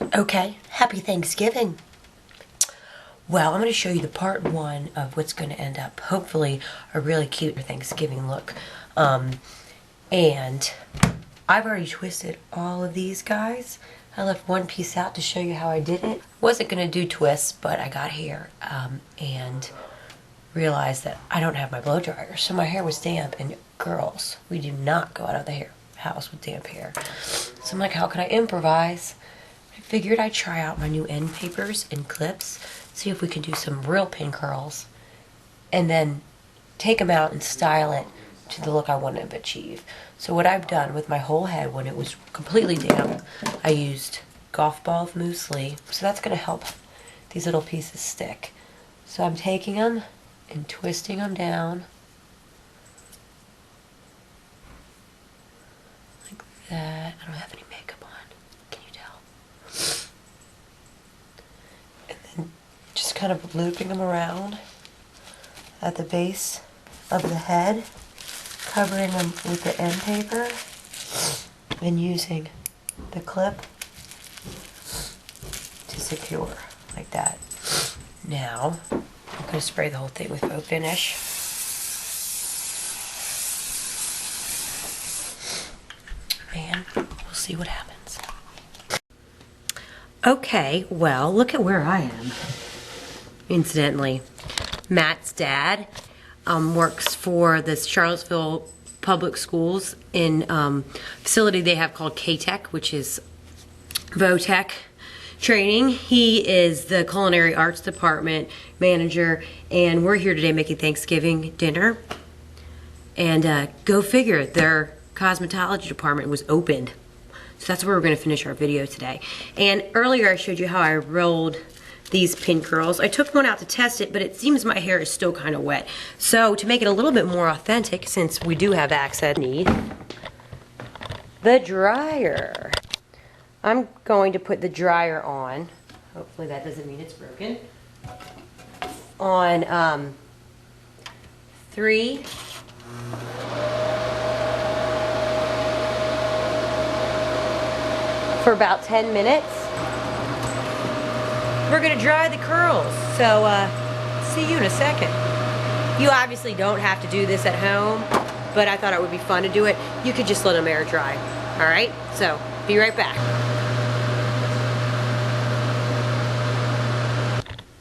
Okay, happy Thanksgiving. Well, I'm going to show you the part one of what's going to end up, hopefully, a really cute Thanksgiving look. And I've already twisted all of these guys. I left one piece out to show you how I did it. Wasn't going to do twists, but I got here and realized that I don't have my blow dryer, so my hair was damp. And girls, we do not go out of the house with damp hair. So I'm like, how can I improvise? I figured I'd try out my new end papers and clips, see if we can do some real pin curls, and then take them out and style it to the look I want to achieve. So what I've done with my whole head, when it was completely damp, I used golf ball muesli, so that's going to help these little pieces stick. So I'm taking them and twisting them down like that. I don't have any makeup on, can you tell? And then just kind of looping them around at the base of the head, covering them with the end paper and using the clip to secure like that. Now I'm going to spray the whole thing with faux finish. And we'll see what happens. Okay, well, look at where I am. Incidentally, Matt's dad works for the Charlottesville Public Schools in facility they have called K-Tech, which is VOTech training. He is the culinary arts department manager, and we're here today making Thanksgiving dinner. And go figure, their cosmetology department was opened. So that's where we're going to finish our video today. And earlier I showed you how I rolled these pin curls. I took one out to test it, but it seems my hair is still kind of wet. So to make it a little bit more authentic, since we do have access, need the dryer. I'm going to put the dryer on. Hopefully that doesn't mean it's broken. On 3. For about 10 minutes. We're gonna dry the curls. So see you in a second. You obviously don't have to do this at home, but I thought it would be fun to do it. You could just let them air dry. All right, so be right back.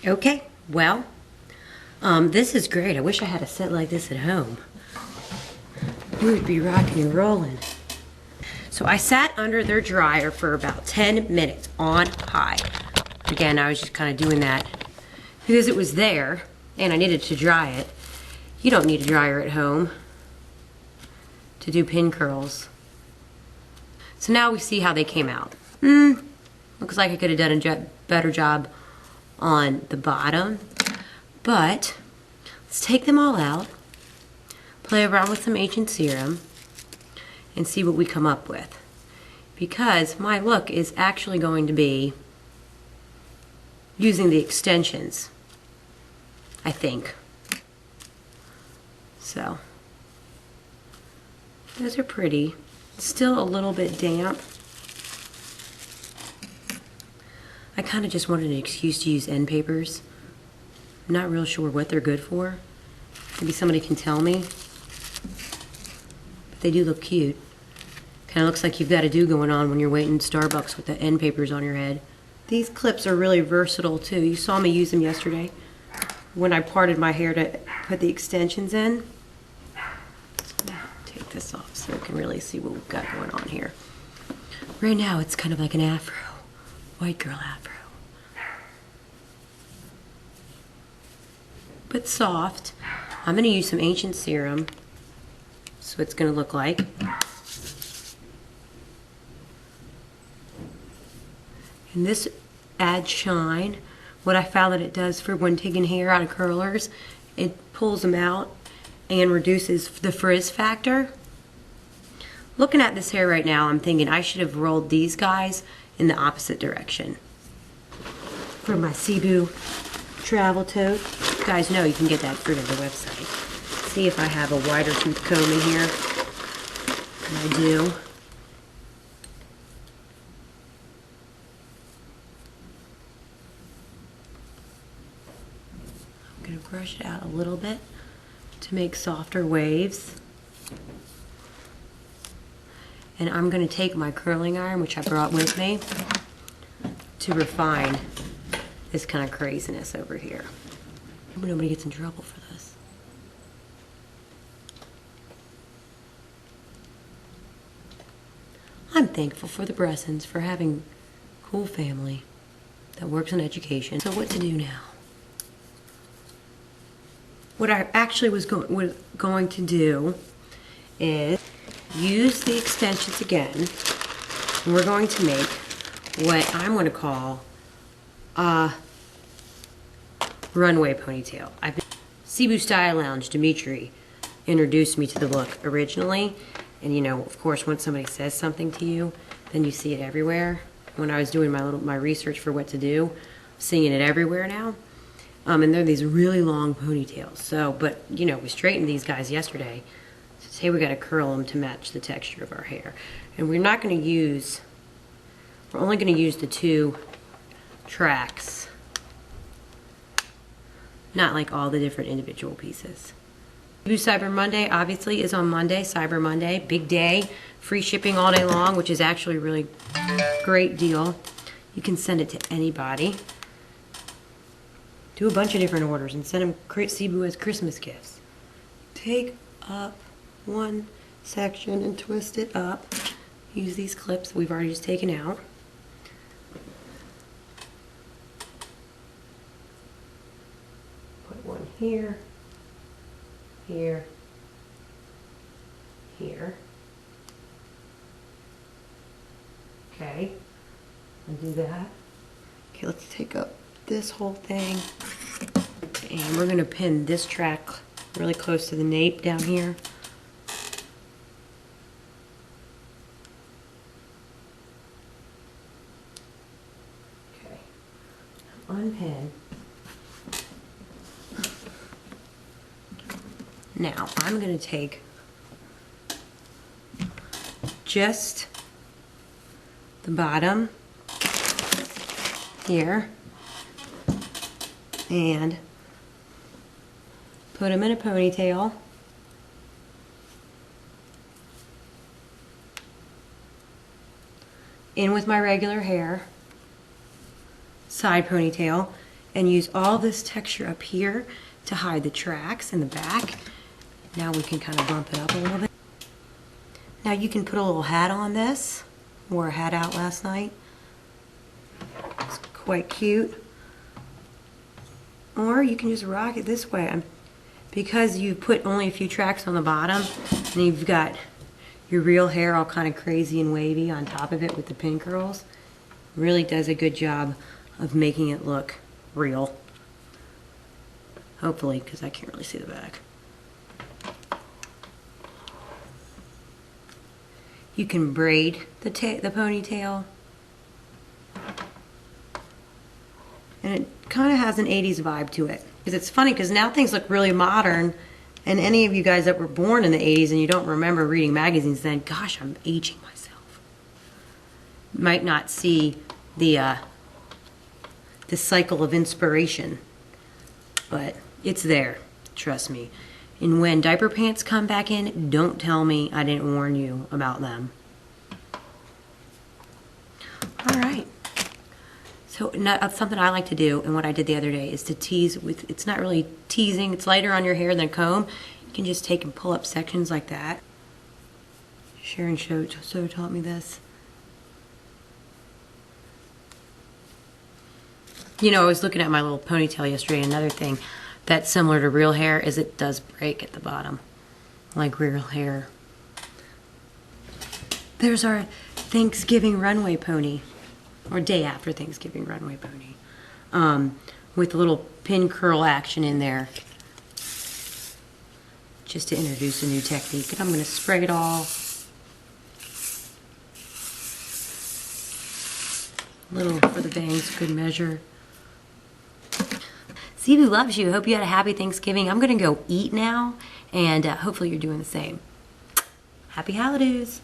Okay, well, this is great. I wish I had a set like this at home. We would be rocking and rolling. So I sat under their dryer for about 10 minutes on high. Again, I was just kind of doing that because it was there and I needed to dry it. You don't need a dryer at home to do pin curls. So now we see how they came out. Looks like I could have done a better job on the bottom, but let's take them all out, play around with some ancient serum, and see what we come up with. Because my look is actually going to be using the extensions, I think. So, those are pretty. Still a little bit damp. I kind of just wanted an excuse to use end papers. I'm not real sure what they're good for. Maybe somebody can tell me. But they do look cute. Kind of looks like you've got a do going on when you're waiting in Starbucks with the end papers on your head. These clips are really versatile too. You saw me use them yesterday when I parted my hair to put the extensions in. So take this off so we can really see what we've got going on here. Right now it's kind of like an afro, white girl afro. But soft. I'm going to use some ancient serum. So it's going to look like. And this adds shine. What I found that it does for when taking hair out of curlers, it pulls them out and reduces the frizz factor. Looking at this hair right now, I'm thinking I should have rolled these guys in the opposite direction. For my Cibu travel tote. You guys know you can get that through the website. See if I have a wider tooth comb in here. And I do. brush it out a little bit to make softer waves. And I'm going to take my curling iron, which I brought with me, to refine this kind of craziness over here. Hope nobody gets in trouble for this. I'm thankful for the Bressons for having a cool family that works in education. So what to do now? What I actually was going to do is use the extensions again, and we're going to make what I'm going to call a runway ponytail. Cibu Style Lounge, Dimitri, introduced me to the look originally, and you know, of course, when somebody says something to you, then you see it everywhere. When I was doing my research for what to do, I'm seeing it everywhere now. And they're these really long ponytails. So, but you know, we straightened these guys yesterday. So today we got to curl them to match the texture of our hair. And we're not going to use, we're only going to use the 2 tracks. Not like all the different individual pieces. Cyber Monday obviously is on Monday, Cyber Monday, big day, free shipping all day long, which is actually a really great deal. You can send it to anybody. Do a bunch of different orders and send them Cibu as Christmas gifts. Take up one section and twist it up. Use these clips that we've already just taken out. Put one here, here, here. Okay, undo that. Okay, let's take up this whole thing, and we're going to pin this track really close to the nape down here. Okay, unpin. Now I'm going to take just the bottom here and put them in a ponytail. In with my regular hair, side ponytail, and use all this texture up here to hide the tracks in the back. Now we can kind of bump it up a little bit. Now you can put a little hat on this. Wore a hat out last night. It's quite cute. Or you can just rock it this way. Because you put only a few tracks on the bottom, and you've got your real hair all kind of crazy and wavy on top of it with the pin curls, really does a good job of making it look real. Hopefully, because I can't really see the back. You can braid the ponytail. And it kind of has an 80s vibe to it. Because it's funny, because now things look really modern, and any of you guys that were born in the 80s and you don't remember reading magazines then, gosh, I'm aging myself. Might not see the cycle of inspiration, but it's there, trust me. And when diaper pants come back in, don't tell me I didn't warn you about them. All right. So something I like to do, and what I did the other day, is to tease with, it's not really teasing, it's lighter on your hair than a comb. You can just take and pull up sections like that. Sharon so taught me this. You know, I was looking at my little ponytail yesterday, and another thing that's similar to real hair is it does break at the bottom, like real hair. There's our Thanksgiving runway pony, or day after Thanksgiving runway pony, with a little pin curl action in there, just to introduce a new technique. And I'm going to spray it all. A little for the bangs, good measure. Cibu loves you. Hope you had a happy Thanksgiving. I'm going to go eat now, and hopefully you're doing the same. Happy holidays.